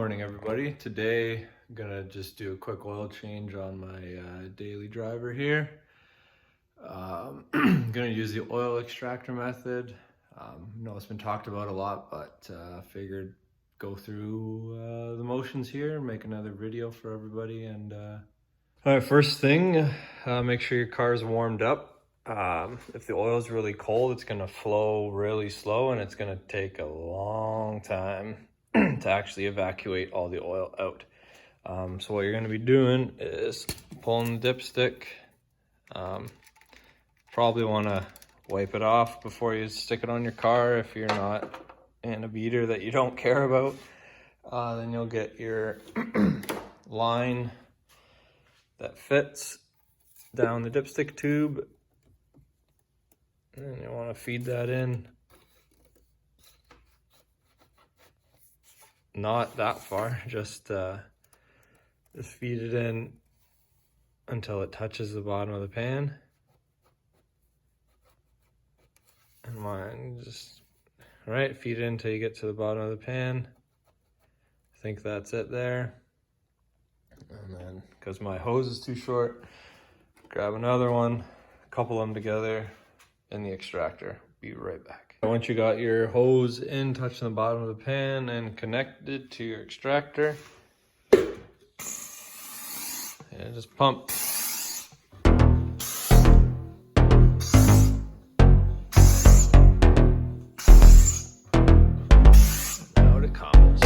morning, everybody. Today I'm gonna just do a quick oil change on my daily driver here. I'm gonna use the oil extractor method. I know it's been talked about a lot, but figured go through the motions here, make another video for everybody. And all right, first thing, make sure your car is warmed up. If the oil is really cold, it's gonna flow really slow and it's gonna take a long time to actually evacuate all the oil out. So what you're going to be doing is pulling the dipstick. Probably want to wipe it off before you stick it on your car. If you're not in a beater that you don't care about, then you'll get your line that fits down the dipstick tube, and you want to feed that in. Not that far, just feed it in until it touches the bottom of the pan. And mine just, all right, feed it in until you get to the bottom of the pan. I think that's it there. And then, because my hose is too short, grab another one, couple them together in the extractor. Be right back. Once you got your hose in, touching the bottom of the pan and connected to your extractor, and just pump. Out it comes.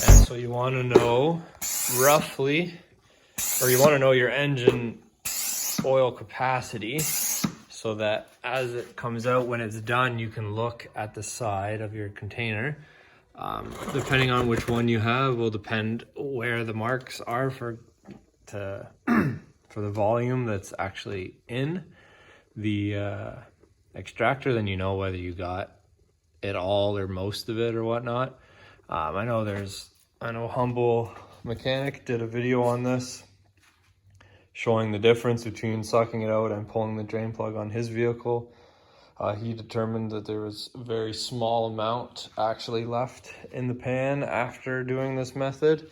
And so you want to know roughly, or you want to know your engine oil capacity, so that as it comes out, when it's done, you can look at the side of your container. Depending on which one you have will depend where the marks are for the volume that's actually in the extractor. Then you know whether you got it all or most of it or whatnot. I know Humble Mechanic did a video on this, showing the difference between sucking it out and pulling the drain plug on his vehicle. He determined that there was a very small amount actually left in the pan after doing this method.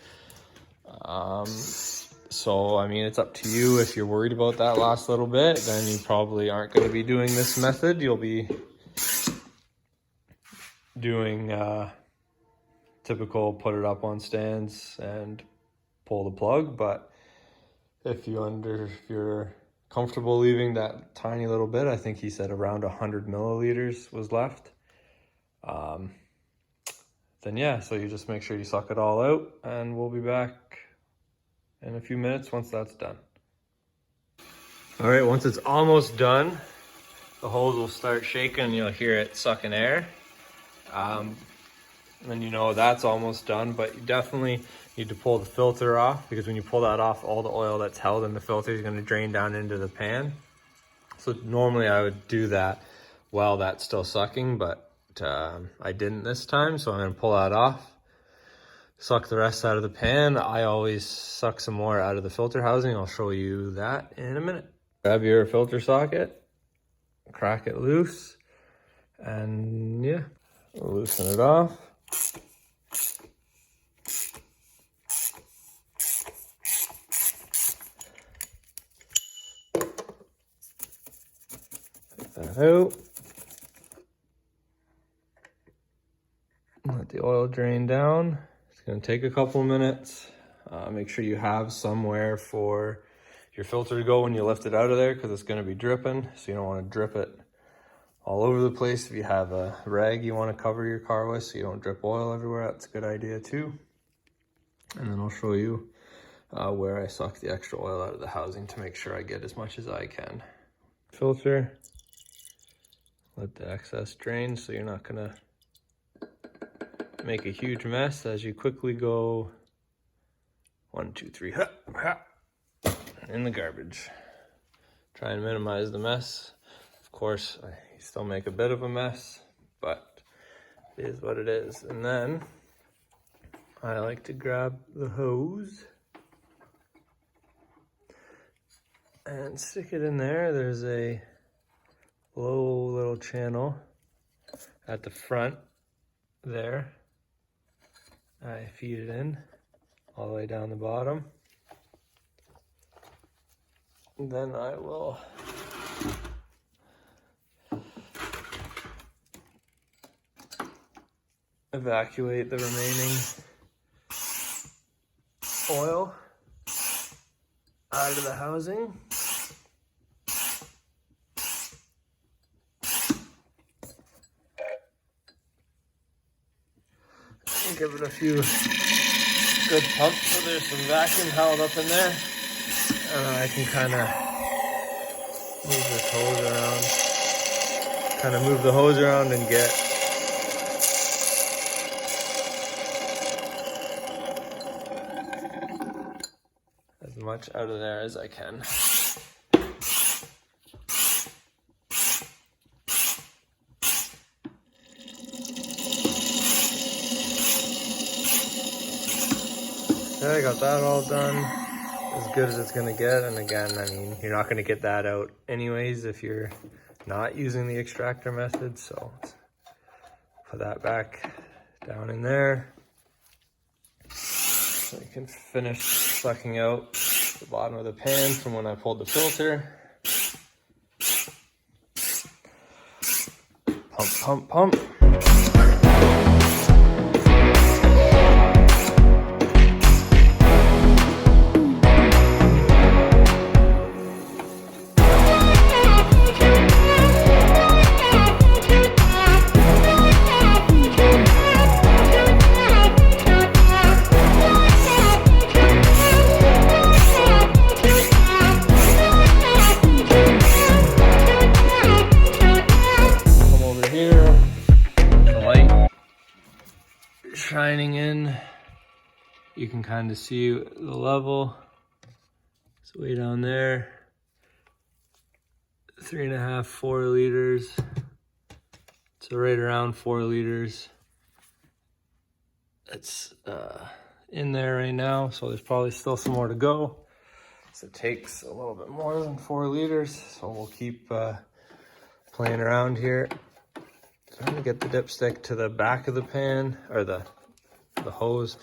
So, I mean, it's up to you. If you're worried about that last little bit, then you probably aren't going to be doing this method. You'll be doing typical put it up on stands and pull the plug. But if you're comfortable leaving that tiny little bit, I think he said around 100 milliliters was left, then yeah, so you just make sure you suck it all out, and we'll be back in a few minutes once that's done. All right, once it's almost done, the hose will start shaking and you'll hear it sucking air. And you know that's almost done, but you definitely need to pull the filter off, because when you pull that off, all the oil that's held in the filter is going to drain down into the pan. So normally I would do that while that's still sucking, but I didn't this time, so I'm going to pull that off, suck the rest out of the pan. I always suck some more out of the filter housing. I'll show you that in a minute. Grab your filter socket, crack it loose, and yeah, loosen it off. Take that out. Let the oil drain down. It's going to take a couple of minutes. Make sure you have somewhere for your filter to go when you lift it out of there, because it's going to be dripping, so you don't want to drip it all over the place. If you have a rag you want to cover your car with so you don't drip oil everywhere, that's a good idea too. And then I'll show you where I suck the extra oil out of the housing to make sure I get as much as I can. Filter, let the excess drain so you're not gonna make a huge mess as you quickly go 1, 2, 3, in the garbage. Try and minimize the mess. Of course, I still make a bit of a mess, but it is what it is. And then I like to grab the hose and stick it in there. There's a low little channel at the front there. I feed it in all the way down the bottom. And then I will evacuate the remaining oil out of the housing. And give it a few good pumps so there's some vacuum held up in there. And I can kind of move this hose around. Kind of move the hose around and get as much out of there as I can. Okay, I got that all done. As good as it's gonna get. And again, I mean, you're not gonna get that out anyways if you're not using the extractor method. So put that back down in there. So you can finish sucking out the bottom of the pan from when I pulled the filter. Pump, pump, pump. Shining in, you can kind of see the level. It's way down there. 3.5, 4 liters. So right around 4 liters. It's in there right now, so there's probably still some more to go. So it takes a little bit more than 4 liters, so we'll keep playing around here. So I'm gonna get the dipstick to the back of the pan, or the hose.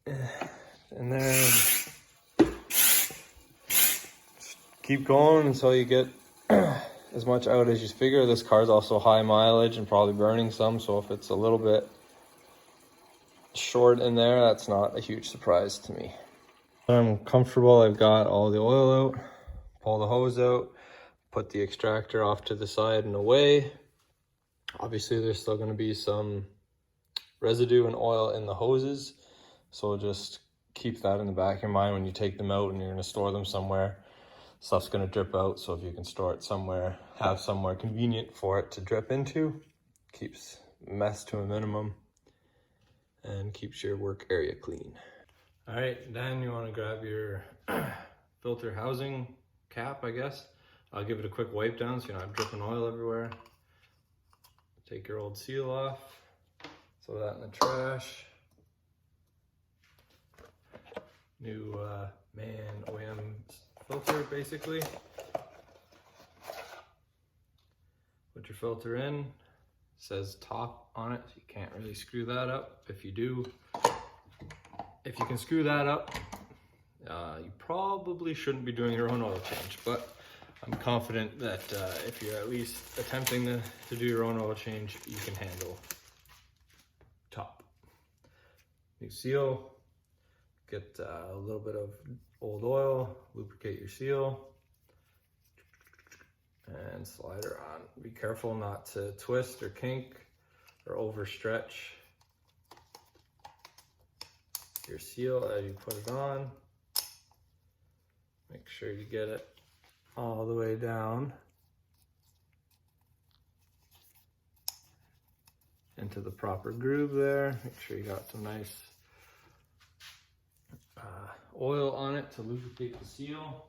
And then keep going until you get as much out as you figure. This car's also high mileage and probably burning some, so if it's a little bit short in there, that's not a huge surprise to me. I'm comfortable, I've got all the oil out, pull the hose out, put the extractor off to the side and away. Obviously there's still going to be some residue and oil in the hoses, so just keep that in the back of your mind when you take them out and you're going to store them somewhere. Stuff's going to drip out, so if you can store it somewhere, have somewhere convenient for it to drip into, keeps mess to a minimum and keeps your work area clean. All right, then you want to grab your filter housing cap, I guess. I'll give it a quick wipe down so you're not dripping oil everywhere. Take your old seal off, throw that in the trash. New MAN OEM filter, basically. Put your filter in. It says top on it, so you can't really screw that up. If you do, if you can screw that up, you probably shouldn't be doing your own oil change, but I'm confident that if you're at least attempting to do your own oil change, you can handle top. New seal, get a little bit of old oil, lubricate your seal, and slide her on. Be careful not to twist or kink or overstretch your seal as you put it on. Make sure you get it all the way down into the proper groove there. Make sure you got some nice oil on it to lubricate the seal.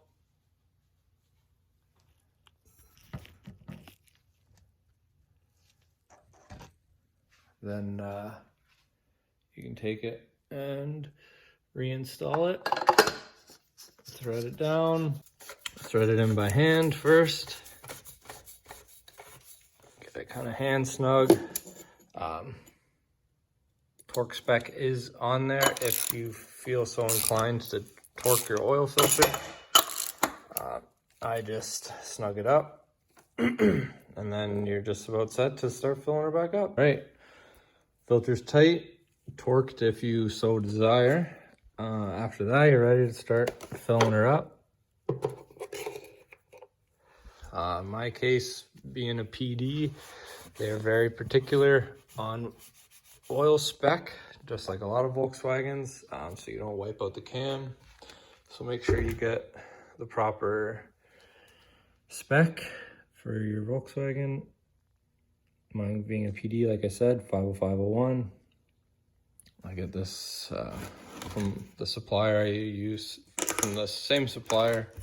Then you can take it and reinstall it. thread it down. Thread it in by hand first. Get it kind of hand snug. Torque spec is on there if you feel so inclined to torque your oil filter. I just snug it up and then you're just about set to start filling her back up. Right, filter's tight, torqued if you so desire. After that, you're ready to start filling her up. My case, being a PD, they're very particular on oil spec, just like a lot of Volkswagens, so you don't wipe out the cam. So make sure you get the proper spec for your Volkswagen. Mine being a PD, like I said, 50501. I get this from the supplier I use, from the same supplier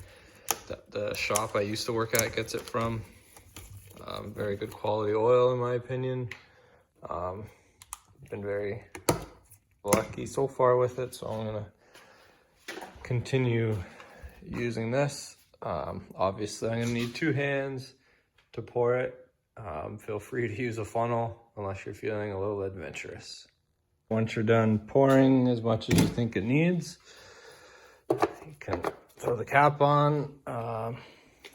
that the shop I used to work at gets it from. Very good quality oil in my opinion. Been very lucky so far with it, so I'm gonna continue using this. Obviously I'm gonna need 2 hands to pour it. Feel free to use a funnel unless you're feeling a little adventurous. Once you're done pouring as much as you think it needs, you can throw the cap on.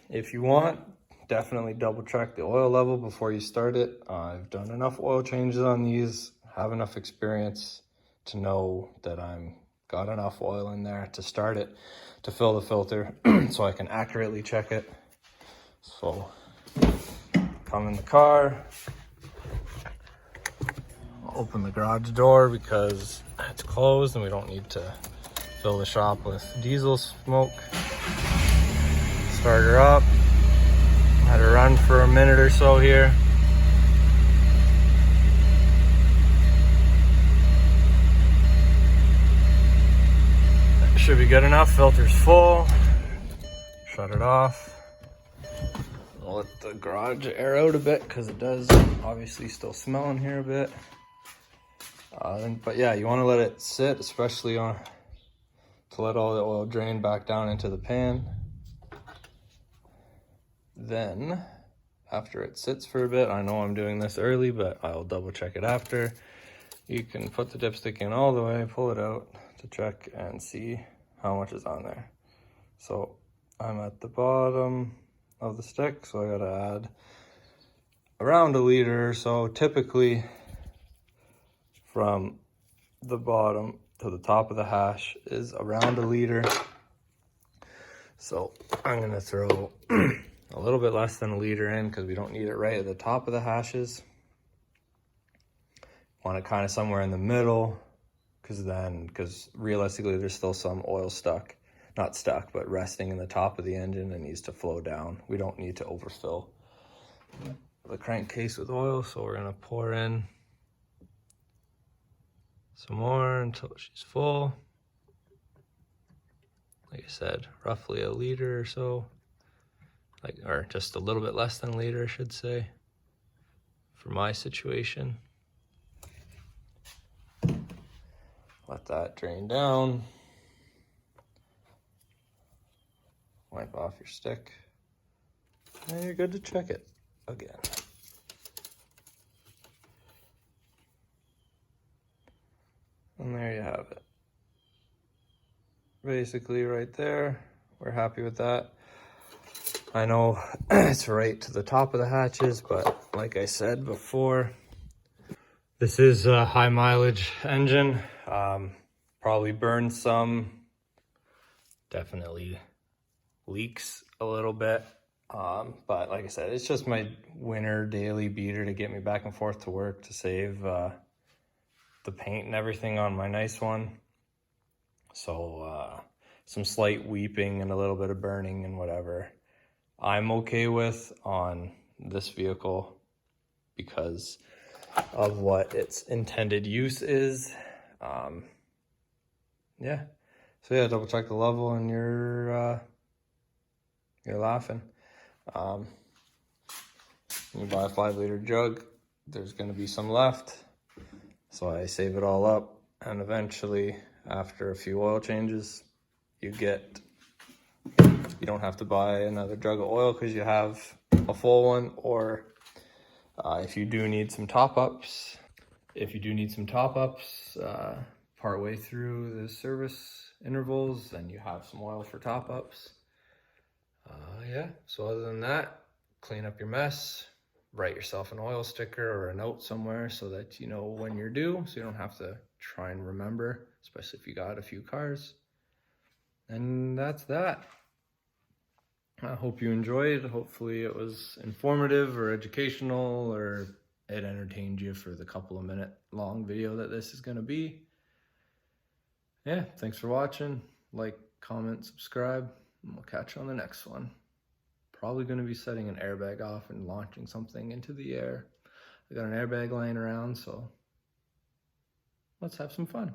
If you want, definitely double check the oil level before you start it. I've done enough oil changes on these, have enough experience to know that I'm got enough oil in there to start it, to fill the filter, so I can accurately check it. So come in the car, open the garage door because it's closed and we don't need to fill the shop with diesel smoke. Start her up, let her run for a minute or so here. Should be good enough. Filter's full. Shut it off. I'll let the garage air out a bit because it does obviously still smell in here a bit. But yeah, you want to let it sit, especially to let all the oil drain back down into the pan. Then, after it sits for a bit, I know I'm doing this early, but I'll double check it after. You can put the dipstick in all the way, pull it out to check and see how much is on there. So I'm at the bottom of the stick, so I gotta add around a liter or so. Typically from the bottom to the top of the hash is around a liter. So I'm gonna throw a little bit less than a liter in because we don't need it right at the top of the hashes. Want it kind of somewhere in the middle, because realistically there's still some oil stuck, not stuck, but resting in the top of the engine and needs to flow down. We don't need to overfill the crankcase with oil, so we're gonna pour in some more until she's full. Like I said, roughly a liter or so, or just a little bit less than a liter, I should say, for my situation. Let that drain down. Wipe off your stick. And you're good to check it again. And there you have it. Basically right there, we're happy with that. I know it's right to the top of the hatches, but like I said before, this is a high mileage engine. Probably burns some, definitely leaks a little bit. But like I said, it's just my winter daily beater to get me back and forth to work to save the paint and everything on my nice one. So some slight weeping and a little bit of burning and whatever I'm okay with on this vehicle because of what its intended use is. Yeah, so yeah, double check the level and you're laughing. When you buy a 5 liter jug, there's gonna be some left. So I save it all up, and eventually after a few oil changes, you get You don't have to buy another jug of oil because you have a full one, or if you do need some top-ups, partway through the service intervals, then you have some oil for top-ups. Yeah, so other than that, clean up your mess, write yourself an oil sticker or a note somewhere so that you know when you're due, so you don't have to try and remember, especially if you got a few cars. And that's that. I hope you enjoyed. Hopefully it was informative or educational, or it entertained you for the couple of minute long video that this is going to be. Yeah, thanks for watching. Like, comment, subscribe, and we'll catch you on the next one. Probably going to be setting an airbag off and launching something into the air. I got an airbag laying around, so let's have some fun.